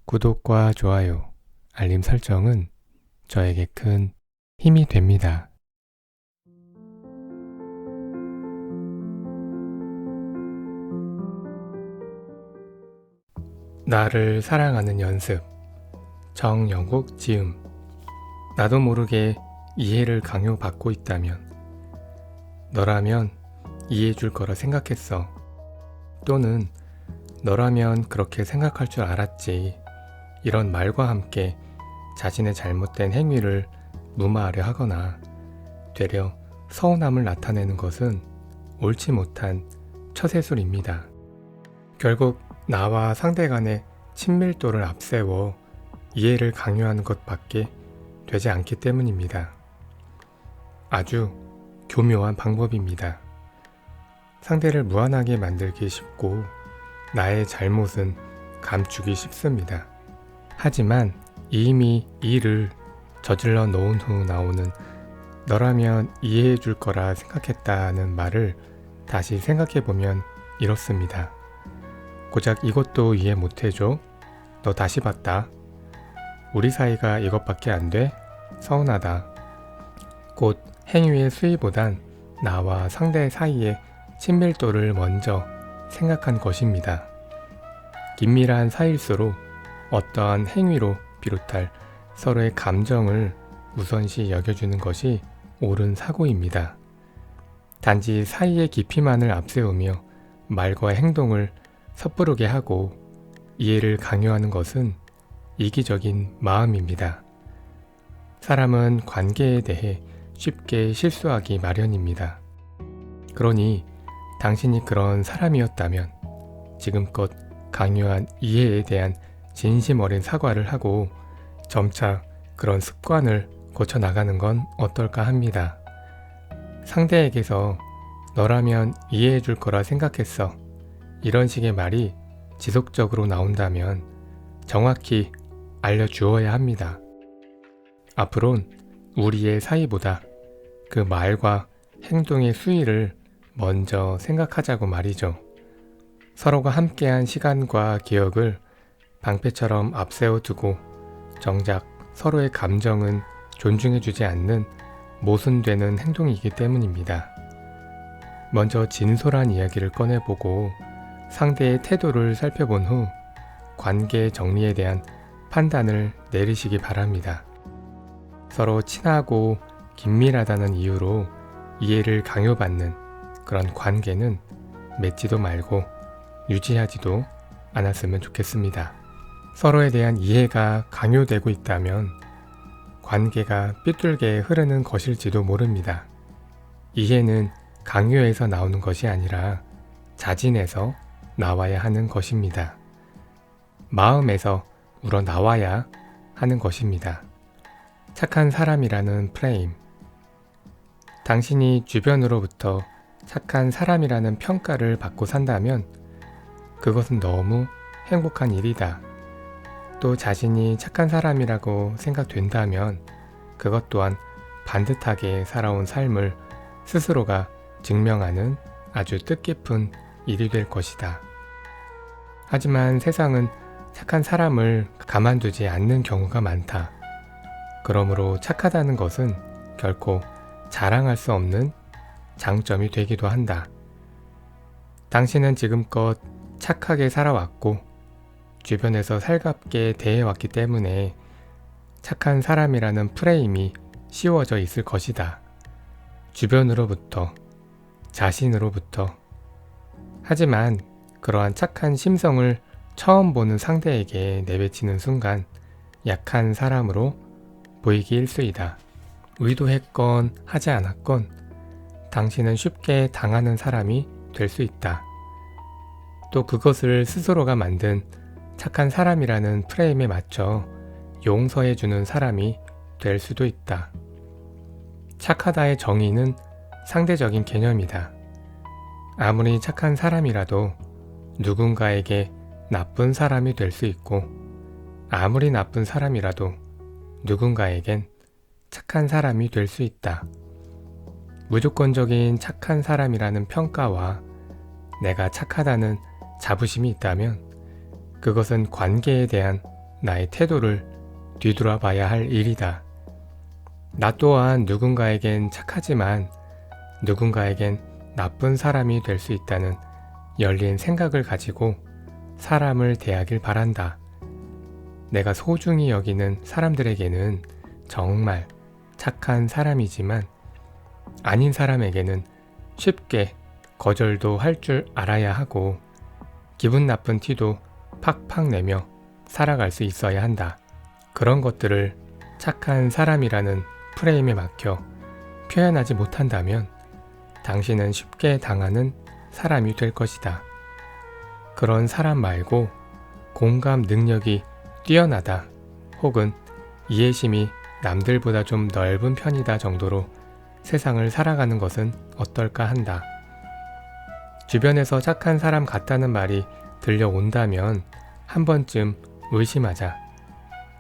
구독과 좋아요, 알림 설정은 저에게 큰 힘이 됩니다. 나를 사랑하는 연습. 정영국 지음. 나도 모르게 이해를 강요받고 있다면, 너라면 이해해줄 거라 생각했어. 또는 너라면 그렇게 생각할 줄 알았지. 이런 말과 함께 자신의 잘못된 행위를 무마하려 하거나 되려 서운함을 나타내는 것은 옳지 못한 처세술입니다. 결국 나와 상대 간의 친밀도를 앞세워 이해를 강요하는 것밖에 되지 않기 때문입니다. 아주 교묘한 방법입니다. 상대를 무안하게 만들기 쉽고 나의 잘못은 감추기 쉽습니다. 하지만 이미 일을 저질러 놓은 후 나오는 너라면 이해해 줄 거라 생각했다는 말을 다시 생각해보면 이렇습니다. 고작 이것도 이해 못해줘? 너 다시 봤다. 우리 사이가 이것밖에 안 돼? 서운하다. 곧 행위의 수위보단 나와 상대 사이의 친밀도를 먼저 생각한 것입니다. 긴밀한 사이일수록 어떠한 행위로 비롯할 서로의 감정을 우선시 여겨주는 것이 옳은 사고입니다. 단지 사이의 깊이만을 앞세우며 말과 행동을 섣부르게 하고 이해를 강요하는 것은 이기적인 마음입니다. 사람은 관계에 대해 쉽게 실수하기 마련입니다. 그러니 당신이 그런 사람이었다면 지금껏 강요한 이해에 대한 진심 어린 사과를 하고 점차 그런 습관을 고쳐나가는 건 어떨까 합니다. 상대에게서 너라면 이해해 줄 거라 생각했어. 이런 식의 말이 지속적으로 나온다면 정확히 알려주어야 합니다. 앞으론 우리의 사이보다 그 말과 행동의 수위를 먼저 생각하자고 말이죠. 서로가 함께한 시간과 기억을 방패처럼 앞세워두고 정작 서로의 감정은 존중해주지 않는 모순되는 행동이기 때문입니다. 먼저 진솔한 이야기를 꺼내보고 상대의 태도를 살펴본 후 관계 정리에 대한 판단을 내리시기 바랍니다. 서로 친하고 긴밀하다는 이유로 이해를 강요받는 그런 관계는 맺지도 말고 유지하지도 않았으면 좋겠습니다. 서로에 대한 이해가 강요되고 있다면 관계가 삐뚤게 흐르는 것일지도 모릅니다. 이해는 강요에서 나오는 것이 아니라 자진해서 나와야 하는 것입니다. 마음에서 우러나와야 하는 것입니다. 착한 사람이라는 프레임. 당신이 주변으로부터 착한 사람이라는 평가를 받고 산다면 그것은 너무 행복한 일이다. 또 자신이 착한 사람이라고 생각된다면 그것 또한 반듯하게 살아온 삶을 스스로가 증명하는 아주 뜻깊은 일이 될 것이다. 하지만 세상은 착한 사람을 가만두지 않는 경우가 많다. 그러므로 착하다는 것은 결코 자랑할 수 없는 장점이 되기도 한다. 당신은 지금껏 착하게 살아왔고 주변에서 살갑게 대해왔기 때문에 착한 사람이라는 프레임이 씌워져 있을 것이다. 주변으로부터, 자신으로부터. 하지만 그러한 착한 심성을 처음 보는 상대에게 내비치는 순간 약한 사람으로 보이기 일쑤이다. 의도했건 하지 않았건 당신은 쉽게 당하는 사람이 될 수 있다. 또 그것을 스스로가 만든 착한 사람이라는 프레임에 맞춰 용서해주는 사람이 될 수도 있다. 착하다의 정의는 상대적인 개념이다. 아무리 착한 사람이라도 누군가에게 나쁜 사람이 될 수 있고 아무리 나쁜 사람이라도 누군가에겐 착한 사람이 될 수 있다. 무조건적인 착한 사람이라는 평가와 내가 착하다는 자부심이 있다면 그것은 관계에 대한 나의 태도를 뒤돌아봐야 할 일이다. 나 또한 누군가에겐 착하지만 누군가에겐 나쁜 사람이 될 수 있다는 열린 생각을 가지고 사람을 대하길 바란다. 내가 소중히 여기는 사람들에게는 정말 착한 사람이지만 아닌 사람에게는 쉽게 거절도 할 줄 알아야 하고 기분 나쁜 티도 팍팍 내며 살아갈 수 있어야 한다. 그런 것들을 착한 사람이라는 프레임에 막혀 표현하지 못한다면 당신은 쉽게 당하는 사람이 될 것이다. 그런 사람 말고 공감 능력이 뛰어나다 혹은 이해심이 남들보다 좀 넓은 편이다 정도로 세상을 살아가는 것은 어떨까 한다. 주변에서 착한 사람 같다는 말이 들려온다면 한 번쯤 의심하자.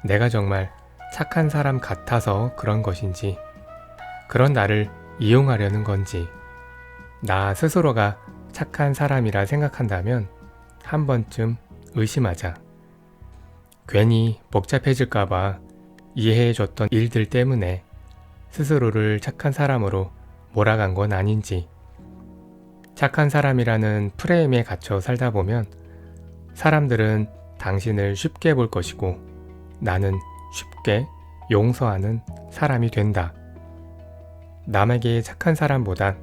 내가 정말 착한 사람 같아서 그런 것인지, 그런 나를 이용하려는 건지, 나 스스로가 착한 사람이라 생각한다면 한 번쯤 의심하자. 괜히 복잡해질까봐 이해해줬던 일들 때문에 스스로를 착한 사람으로 몰아간 건 아닌지, 착한 사람이라는 프레임에 갇혀 살다 보면 사람들은 당신을 쉽게 볼 것이고 나는 쉽게 용서하는 사람이 된다. 남에게 착한 사람보단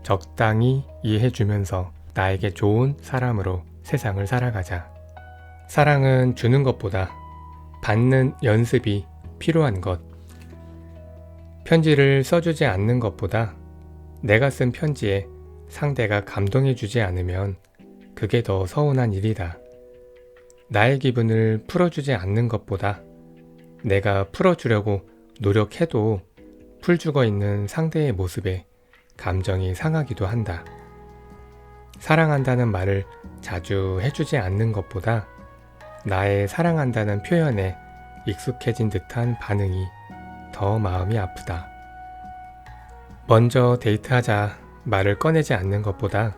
적당히 이해해주면서 나에게 좋은 사람으로 세상을 살아가자. 사랑은 주는 것보다 받는 연습이 필요한 것. 편지를 써주지 않는 것보다 내가 쓴 편지에 상대가 감동해주지 않으면 그게 더 서운한 일이다. 나의 기분을 풀어주지 않는 것보다 내가 풀어주려고 노력해도 풀 죽어 있는 상대의 모습에 감정이 상하기도 한다. 사랑한다는 말을 자주 해주지 않는 것보다 나의 사랑한다는 표현에 익숙해진 듯한 반응이 더 마음이 아프다. 먼저 데이트하자 말을 꺼내지 않는 것보다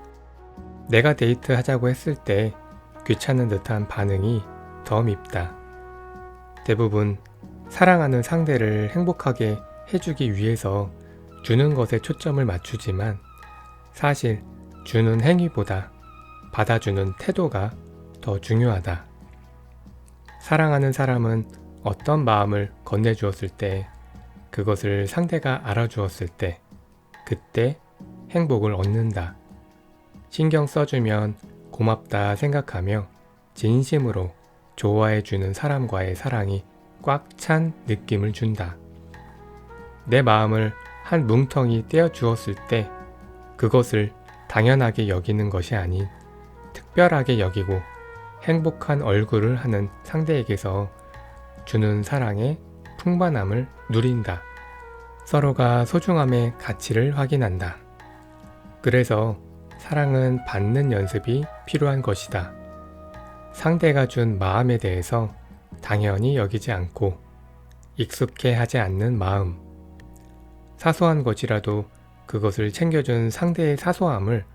내가 데이트하자고 했을 때 귀찮은 듯한 반응이 더 밉다. 대부분 사랑하는 상대를 행복하게 해주기 위해서 주는 것에 초점을 맞추지만 사실 주는 행위보다 받아주는 태도가 더 중요하다. 사랑하는 사람은 어떤 마음을 건네주었을 때, 그것을 상대가 알아주었을 때, 그때 행복을 얻는다. 신경 써주면 고맙다 생각하며 진심으로 좋아해주는 사람과의 사랑이 꽉 찬 느낌을 준다. 내 마음을 한 뭉텅이 떼어주었을 때 그것을 당연하게 여기는 것이 아닌 특별하게 여기고 행복한 얼굴을 하는 상대에게서 주는 사랑의 풍만함을 누린다. 서로가 소중함의 가치를 확인한다. 그래서 사랑은 받는 연습이 필요한 것이다. 상대가 준 마음에 대해서 당연히 여기지 않고 익숙해 하지 않는 마음. 사소한 것이라도 그것을 챙겨준 상대의 사소함을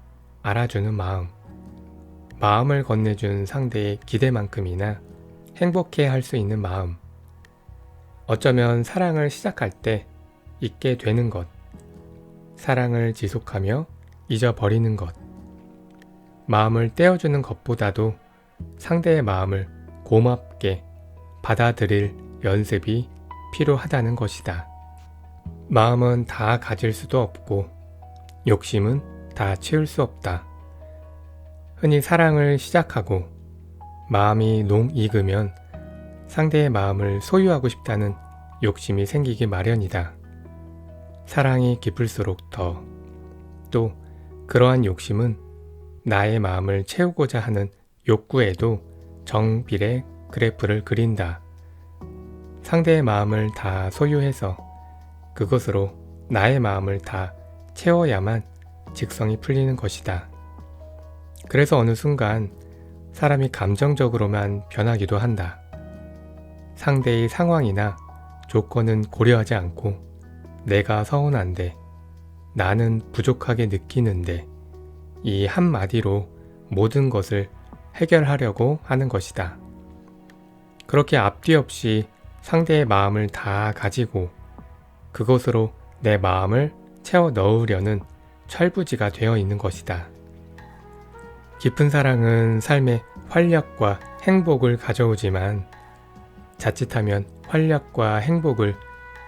알아주는 마음. 마음을 건네준 상대의 기대만큼이나 행복해 할 수 있는 마음. 어쩌면 사랑을 시작할 때 잊게 되는 것. 사랑을 지속하며 잊어버리는 것. 마음을 떼어주는 것보다도 상대의 마음을 고맙게 받아들일 연습이 필요하다는 것이다. 마음은 다 가질 수도 없고 욕심은 다 채울 수 없다. 흔히 사랑을 시작하고 마음이 농 익으면 상대의 마음을 소유하고 싶다는 욕심이 생기기 마련이다. 사랑이 깊을수록 더. 또 그러한 욕심은 나의 마음을 채우고자 하는 욕구에도 정비례 그래프를 그린다. 상대의 마음을 다 소유해서 그것으로 나의 마음을 다 채워야만 직성이 풀리는 것이다. 그래서 어느 순간 사람이 감정적으로만 변하기도 한다. 상대의 상황이나 조건은 고려하지 않고 내가 서운한데, 나는 부족하게 느끼는데 이 한마디로 모든 것을 해결하려고 하는 것이다. 그렇게 앞뒤 없이 상대의 마음을 다 가지고 그것으로 내 마음을 채워 넣으려는 철부지가 되어 있는 것이다. 깊은 사랑은 삶에 활력과 행복을 가져오지만 자칫하면 활력과 행복을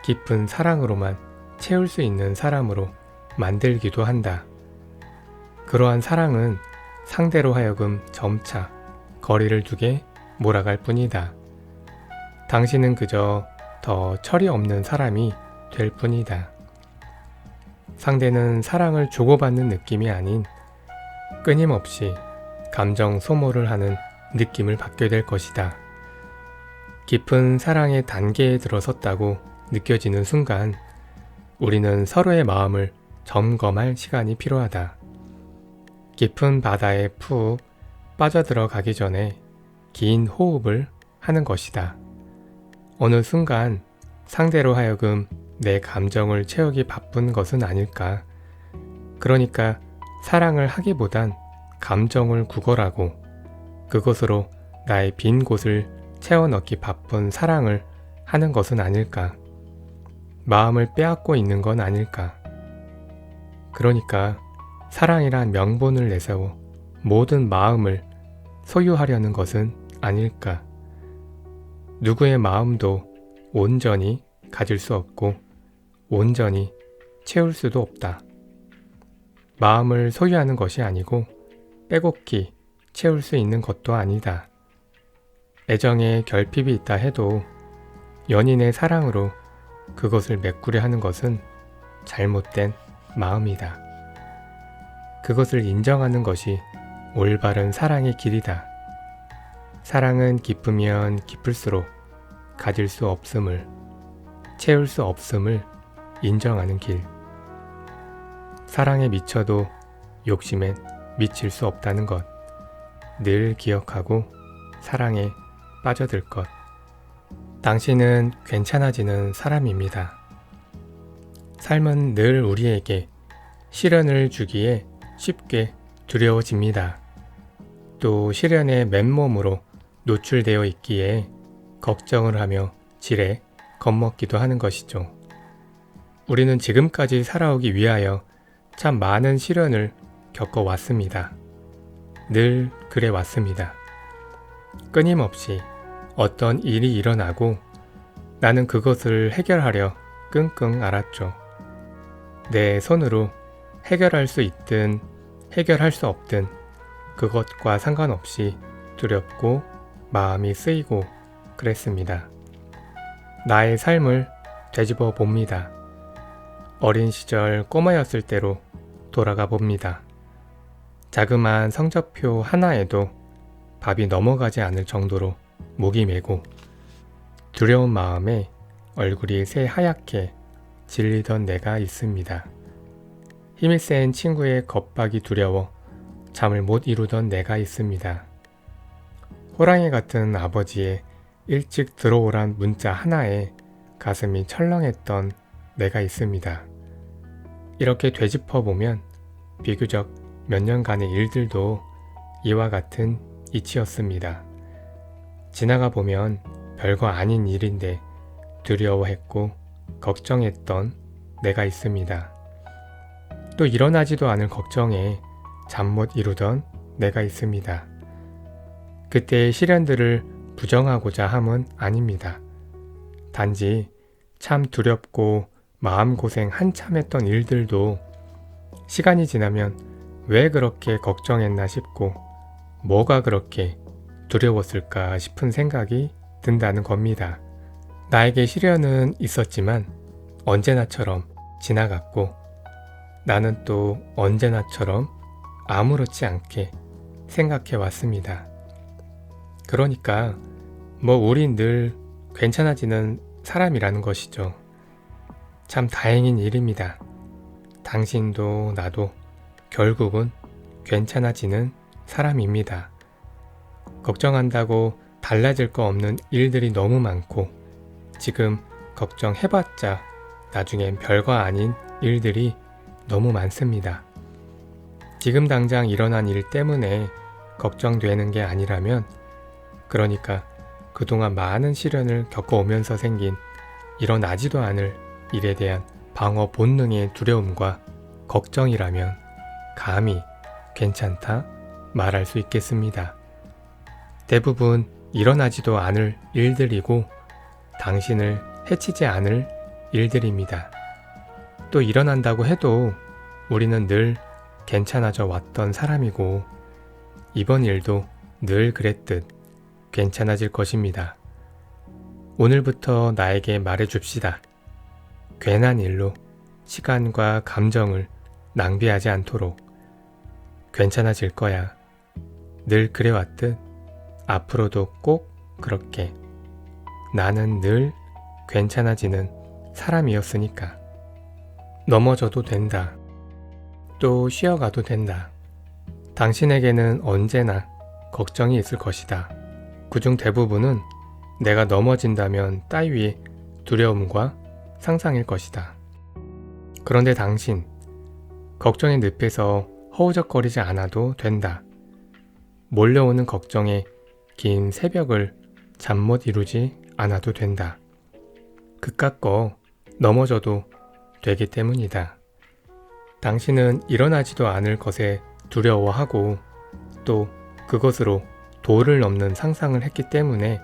깊은 사랑으로만 채울 수 있는 사람으로 만들기도 한다. 그러한 사랑은 상대로 하여금 점차 거리를 두게 몰아갈 뿐이다. 당신은 그저 더 철이 없는 사람이 될 뿐이다. 상대는 사랑을 주고받는 느낌이 아닌 끊임없이 감정 소모를 하는 느낌을 받게 될 것이다. 깊은 사랑의 단계에 들어섰다고 느껴지는 순간 우리는 서로의 마음을 점검할 시간이 필요하다. 깊은 바다에 푹 빠져들어가기 전에 긴 호흡을 하는 것이다. 어느 순간 상대로 하여금 내 감정을 채우기 바쁜 것은 아닐까. 그러니까 사랑을 하기보단 감정을 구걸하고 그것으로 나의 빈 곳을 채워넣기 바쁜 사랑을 하는 것은 아닐까. 마음을 빼앗고 있는 건 아닐까. 그러니까 사랑이란 명분을 내세워 모든 마음을 소유하려는 것은 아닐까. 누구의 마음도 온전히 가질 수 없고 온전히 채울 수도 없다. 마음을 소유하는 것이 아니고 빼곡히 채울 수 있는 것도 아니다. 애정에 결핍이 있다 해도 연인의 사랑으로 그것을 메꾸려 하는 것은 잘못된 마음이다. 그것을 인정하는 것이 올바른 사랑의 길이다. 사랑은 깊으면 깊을수록 가질 수 없음을, 채울 수 없음을 인정하는 길. 사랑에 미쳐도 욕심엔 미칠 수 없다는 것. 늘 기억하고 사랑에 빠져들 것. 당신은 괜찮아지는 사람입니다. 삶은 늘 우리에게 시련을 주기에 쉽게 두려워집니다. 또 시련에 맨몸으로 노출되어 있기에 걱정을 하며 지레 겁먹기도 하는 것이죠. 우리는 지금까지 살아오기 위하여 참 많은 시련을 겪어왔습니다. 늘 그래 왔습니다. 끊임없이 어떤 일이 일어나고 나는 그것을 해결하려 끙끙 앓았죠. 내 손으로 해결할 수 있든 해결할 수 없든 그것과 상관없이 두렵고 마음이 쓰이고 그랬습니다. 나의 삶을 되짚어 봅니다. 어린 시절 꼬마였을 때로 돌아가 봅니다. 자그마한 성적표 하나에도 밥이 넘어가지 않을 정도로 목이 메고 두려운 마음에 얼굴이 새하얗게 질리던 내가 있습니다. 힘이 센 친구의 겁박이 두려워 잠을 못 이루던 내가 있습니다. 호랑이 같은 아버지의 일찍 들어오란 문자 하나에 가슴이 철렁했던 내가 있습니다. 이렇게 되짚어보면 비교적 몇 년간의 일들도 이와 같은 이치였습니다. 지나가 보면 별거 아닌 일인데 두려워했고 걱정했던 내가 있습니다. 또 일어나지도 않을 걱정에 잠 못 이루던 내가 있습니다. 그때의 시련들을 부정하고자 함은 아닙니다. 단지 참 두렵고 마음고생 한참 했던 일들도 시간이 지나면 왜 그렇게 걱정했나 싶고 뭐가 그렇게 두려웠을까 싶은 생각이 든다는 겁니다. 나에게 시련은 있었지만 언제나처럼 지나갔고 나는 또 언제나처럼 아무렇지 않게 생각해 왔습니다. 그러니까 우린 늘 괜찮아지는 사람이라는 것이죠. 참 다행인 일입니다. 당신도 나도 결국은 괜찮아지는 사람입니다. 걱정한다고 달라질 거 없는 일들이 너무 많고 지금 걱정해봤자 나중엔 별거 아닌 일들이 너무 많습니다. 지금 당장 일어난 일 때문에 걱정되는 게 아니라면 그러니까 그동안 많은 시련을 겪어오면서 생긴 일어나지도 않을 일에 대한 방어 본능의 두려움과 걱정이라면 감히 괜찮다 말할 수 있겠습니다. 대부분 일어나지도 않을 일들이고 당신을 해치지 않을 일들입니다. 또 일어난다고 해도 우리는 늘 괜찮아져 왔던 사람이고 이번 일도 늘 그랬듯 괜찮아질 것입니다. 오늘부터 나에게 말해줍시다. 괜한 일로 시간과 감정을 낭비하지 않도록. 괜찮아질 거야. 늘 그래왔듯 앞으로도 꼭 그렇게. 나는 늘 괜찮아지는 사람이었으니까. 넘어져도 된다. 또 쉬어가도 된다. 당신에게는 언제나 걱정이 있을 것이다. 그중 대부분은 내가 넘어진다면 따위의 두려움과 상상일 것이다. 그런데 당신, 걱정의 늪에서 허우적거리지 않아도 된다. 몰려오는 걱정에 긴 새벽을 잠 못 이루지 않아도 된다. 그깟 거 넘어져도 되기 때문이다. 당신은 일어나지도 않을 것에 두려워하고 또 그것으로 도를 넘는 상상을 했기 때문에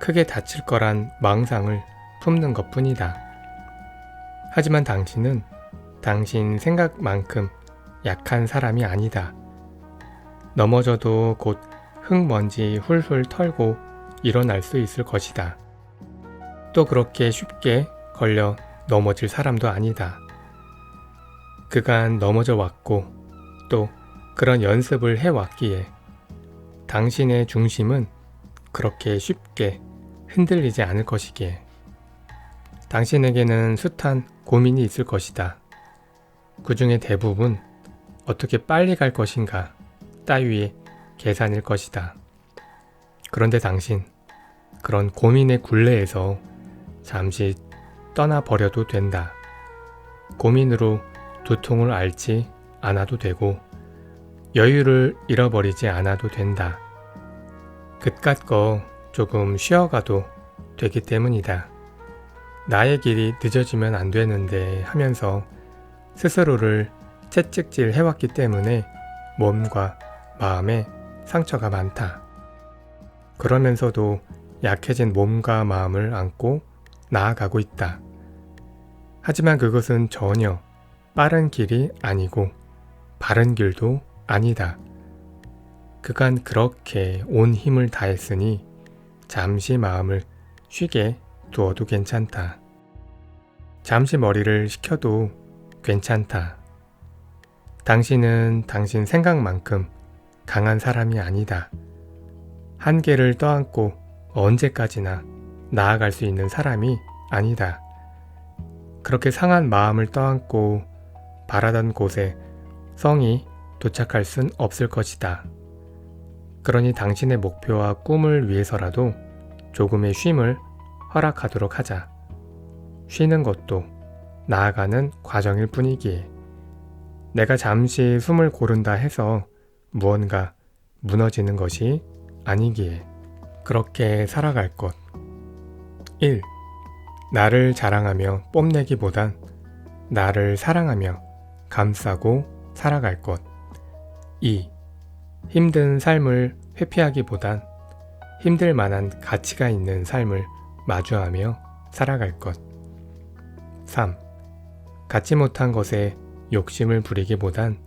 크게 다칠 거란 망상을 품는 것뿐이다. 하지만 당신은 당신 생각만큼 약한 사람이 아니다. 넘어져도 곧 흙먼지 훌훌 털고 일어날 수 있을 것이다. 또 그렇게 쉽게 걸려 넘어질 사람도 아니다. 그간 넘어져 왔고 또 그런 연습을 해왔기에 당신의 중심은 그렇게 쉽게 흔들리지 않을 것이기에 당신에게는 숱한 고민이 있을 것이다. 그 중에 대부분 어떻게 빨리 갈 것인가 따위의 계산일 것이다. 그런데 당신, 그런 고민의 굴레에서 잠시 떠나버려도 된다. 고민으로 두통을 앓지 않아도 되고 여유를 잃어버리지 않아도 된다. 그깟 거 조금 쉬어가도 되기 때문이다. 나의 길이 늦어지면 안 되는데 하면서 스스로를 채찍질 해왔기 때문에 몸과 마음에 상처가 많다. 그러면서도 약해진 몸과 마음을 안고 나아가고 있다. 하지만 그것은 전혀 빠른 길이 아니고 바른 길도 아니다. 그간 그렇게 온 힘을 다했으니 잠시 마음을 쉬게 두어도 괜찮다. 잠시 머리를 식혀도 괜찮다. 당신은 당신 생각만큼 강한 사람이 아니다. 한계를 떠안고 언제까지나 나아갈 수 있는 사람이 아니다. 그렇게 상한 마음을 떠안고 바라던 곳에 성이 도착할 순 없을 것이다. 그러니 당신의 목표와 꿈을 위해서라도 조금의 쉼을 허락하도록 하자. 쉬는 것도 나아가는 과정일 뿐이기에 내가 잠시 숨을 고른다 해서 무언가 무너지는 것이 아니기에 그렇게 살아갈 것. 1. 나를 자랑하며 뽐내기보단 나를 사랑하며 감싸고 살아갈 것. 2. 힘든 삶을 회피하기보단 힘들 만한 가치가 있는 삶을 마주하며 살아갈 것. 3. 갖지 못한 것에 욕심을 부리기보단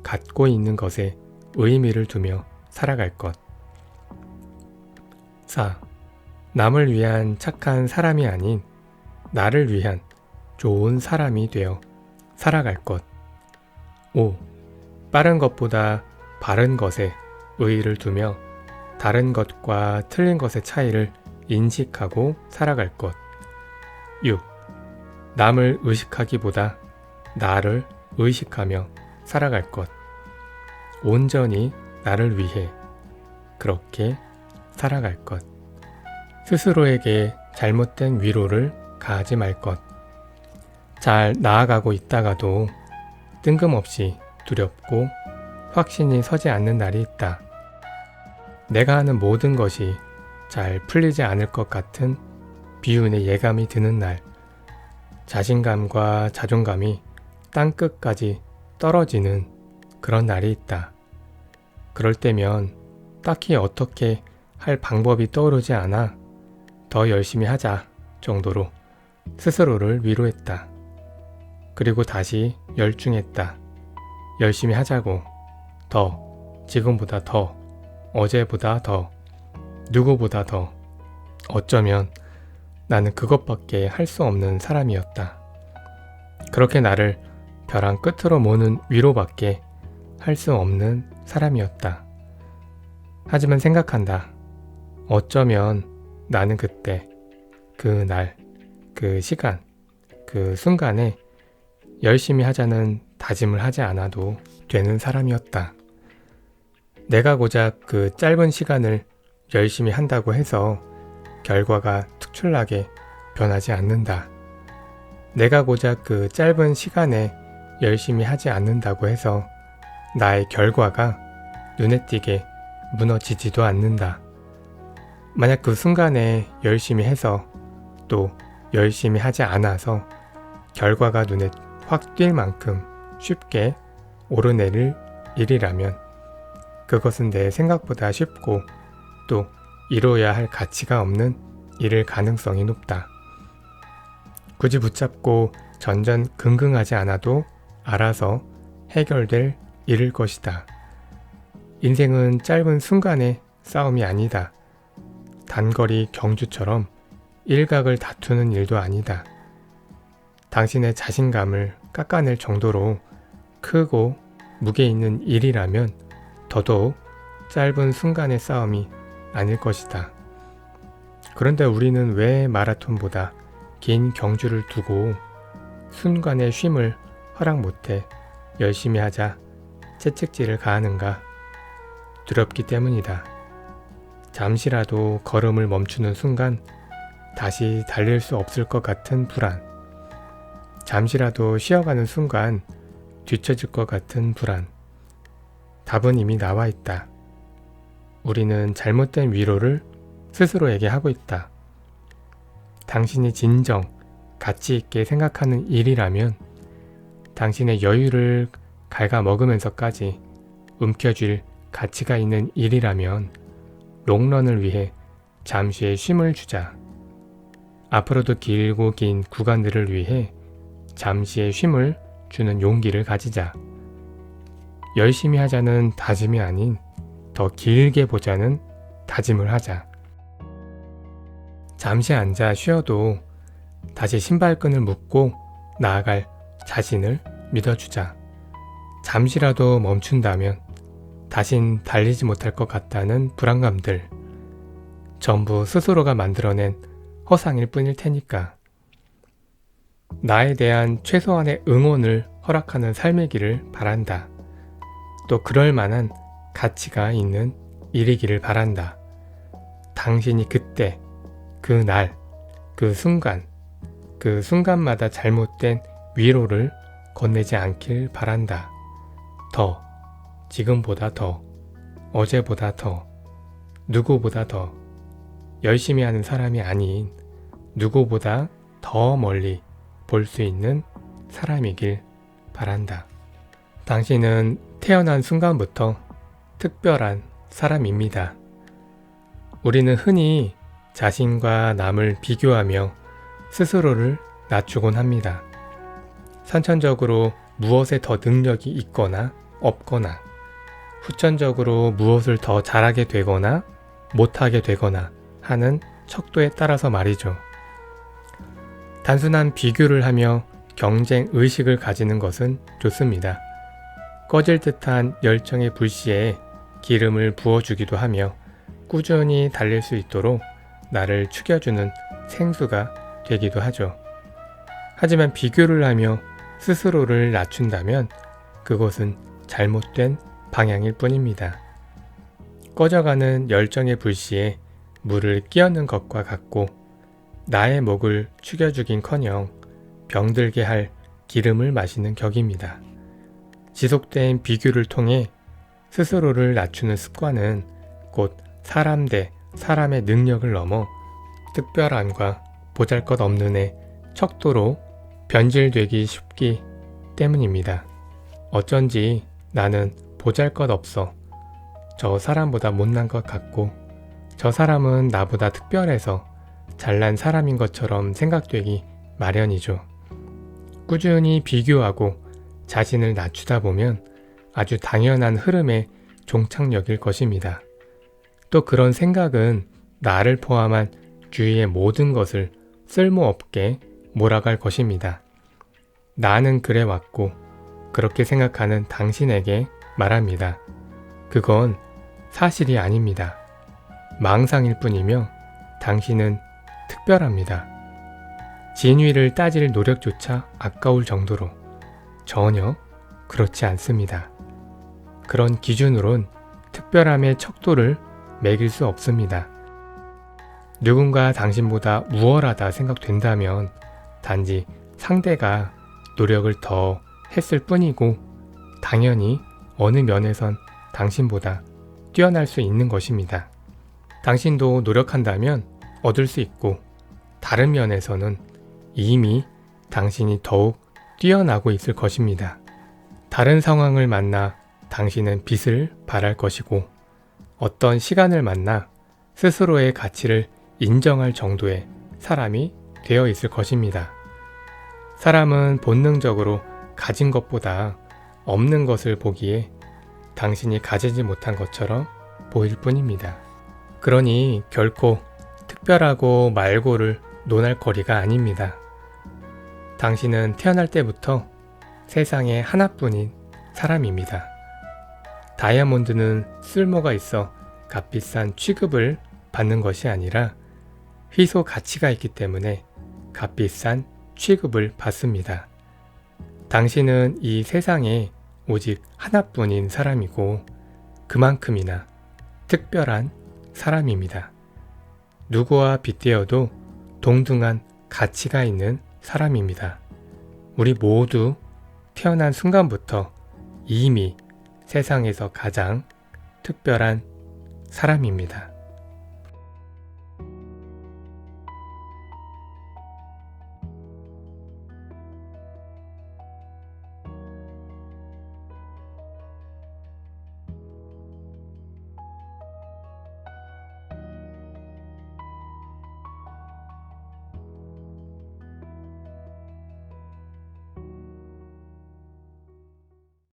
갖고 있는 것에 의미를 두며 살아갈 것. 4. 남을 위한 착한 사람이 아닌 나를 위한 좋은 사람이 되어 살아갈 것. 5. 빠른 것보다 바른 것에 의의를 두며 다른 것과 틀린 것의 차이를 인식하고 살아갈 것. 6. 남을 의식하기보다 나를 의식하며 살아갈 것. 온전히 나를 위해 그렇게 살아갈 것. 스스로에게 잘못된 위로를 가하지 말 것. 잘 나아가고 있다가도 뜬금없이 두렵고 확신이 서지 않는 날이 있다. 내가 하는 모든 것이 잘 풀리지 않을 것 같은 비운의 예감이 드는 날, 자신감과 자존감이 땅끝까지 떨어지는 그런 날이 있다. 그럴 때면 딱히 어떻게 할 방법이 떠오르지 않아 더 열심히 하자 정도로 스스로를 위로했다. 그리고 다시 열중했다. 열심히 하자고. 더, 지금보다 더, 어제보다 더, 누구보다 더. 어쩌면 나는 그것밖에 할 수 없는 사람이었다. 그렇게 나를 벼랑 끝으로 모는 위로밖에 할 수 없는 사람이었다. 하지만 생각한다. 어쩌면 나는 그때, 그 날, 그 시간, 그 순간에 열심히 하자는 다짐을 하지 않아도 되는 사람이었다. 내가 고작 그 짧은 시간을 열심히 한다고 해서 결과가 특출나게 변하지 않는다. 내가 고작 그 짧은 시간에 열심히 하지 않는다고 해서 나의 결과가 눈에 띄게 무너지지도 않는다. 만약 그 순간에 열심히 해서 또 열심히 하지 않아서 결과가 눈에 확 띌 만큼 쉽게 오르내릴 일이라면 그것은 내 생각보다 쉽고 또 이루어야 할 가치가 없는 일일 가능성이 높다. 굳이 붙잡고 전전긍긍하지 않아도 알아서 해결될 일일 것이다. 인생은 짧은 순간의 싸움이 아니다. 단거리 경주처럼 일각을 다투는 일도 아니다. 당신의 자신감을 깎아낼 정도로 크고 무게 있는 일이라면 더더욱 짧은 순간의 싸움이 아닐 것이다. 그런데 우리는 왜 마라톤보다 긴 경주를 두고 순간의 쉼을 허락 못해 열심히 하자 채찍질을 가하는가? 두렵기 때문이다. 잠시라도 걸음을 멈추는 순간 다시 달릴 수 없을 것 같은 불안. 잠시라도 쉬어가는 순간 뒤처질 것 같은 불안. 답은 이미 나와 있다. 우리는 잘못된 위로를 스스로에게 하고 있다. 당신이 진정 가치 있게 생각하는 일이라면 당신의 여유를 갉아먹으면서까지 움켜쥘 가치가 있는 일이라면 롱런을 위해 잠시의 쉼을 주자. 앞으로도 길고 긴 구간들을 위해 잠시의 쉼을 주는 용기를 가지자. 열심히 하자는 다짐이 아닌 더 길게 보자는 다짐을 하자. 잠시 앉아 쉬어도 다시 신발끈을 묶고 나아갈 자신을 믿어주자. 잠시라도 멈춘다면 다신 달리지 못할 것 같다는 불안감들, 전부 스스로가 만들어낸 허상일 뿐일 테니까. 나에 대한 최소한의 응원을 허락하는 삶의 길을 바란다. 또 그럴 만한 가치가 있는 일이기를 바란다. 당신이 그때, 그 날, 그 순간마다 잘못된 위로를 건네지 않길 바란다. 더, 지금보다 더, 어제보다 더, 누구보다 더, 열심히 하는 사람이 아닌 누구보다 더 멀리 볼 수 있는 사람이길 바란다. 당신은 태어난 순간부터 특별한 사람입니다. 우리는 흔히 자신과 남을 비교하며 스스로를 낮추곤 합니다. 선천적으로 무엇에 더 능력이 있거나 없거나, 후천적으로 무엇을 더 잘하게 되거나 못하게 되거나 하는 척도에 따라서 말이죠. 단순한 비교를 하며 경쟁 의식을 가지는 것은 좋습니다. 꺼질 듯한 열정의 불씨에 기름을 부어주기도 하며 꾸준히 달릴 수 있도록 나를 축여주는 생수가 되기도 하죠. 하지만 비교를 하며 스스로를 낮춘다면 그것은 잘못된 방향일 뿐입니다. 꺼져가는 열정의 불씨에 물을 끼얹는 것과 같고 나의 목을 축여주긴커녕 병들게 할 기름을 마시는 격입니다. 지속된 비교를 통해 스스로를 낮추는 습관은 곧 사람 대 사람의 능력을 넘어 특별함과 보잘것없는의 척도로 변질되기 쉽기 때문입니다. 어쩐지 나는 보잘것없어. 저 사람보다 못난 것 같고 저 사람은 나보다 특별해서 잘난 사람인 것처럼 생각되기 마련이죠. 꾸준히 비교하고 자신을 낮추다 보면 아주 당연한 흐름에 종착역일 것입니다. 또 그런 생각은 나를 포함한 주위의 모든 것을 쓸모없게 몰아갈 것입니다. 나는 그래 왔고 그렇게 생각하는 당신에게 말합니다. 그건 사실이 아닙니다. 망상일 뿐이며 당신은 특별합니다. 진위를 따질 노력조차 아까울 정도로 전혀 그렇지 않습니다. 그런 기준으론 특별함의 척도를 매길 수 없습니다. 누군가 당신보다 우월하다 생각된다면 단지 상대가 노력을 더 했을 뿐이고 당연히 어느 면에선 당신보다 뛰어날 수 있는 것입니다. 당신도 노력한다면 얻을 수 있고 다른 면에서는 이미 당신이 더욱 뛰어나고 있을 것입니다. 다른 상황을 만나 당신은 빛을 발할 것이고 어떤 시간을 만나 스스로의 가치를 인정할 정도의 사람이 되어 있을 것입니다. 사람은 본능적으로 가진 것보다 없는 것을 보기에 당신이 가지지 못한 것처럼 보일 뿐입니다. 그러니 결코 특별하고 말고를 논할 거리가 아닙니다. 당신은 태어날 때부터 세상에 하나뿐인 사람입니다. 다이아몬드는 쓸모가 있어 값비싼 취급을 받는 것이 아니라 희소 가치가 있기 때문에 값비싼 취급을 받습니다. 당신은 이 세상에 오직 하나뿐인 사람이고 그만큼이나 특별한 사람입니다. 누구와 빗대어도 동등한 가치가 있는 사람입니다. 우리 모두 태어난 순간부터 이미 세상에서 가장 특별한 사람입니다.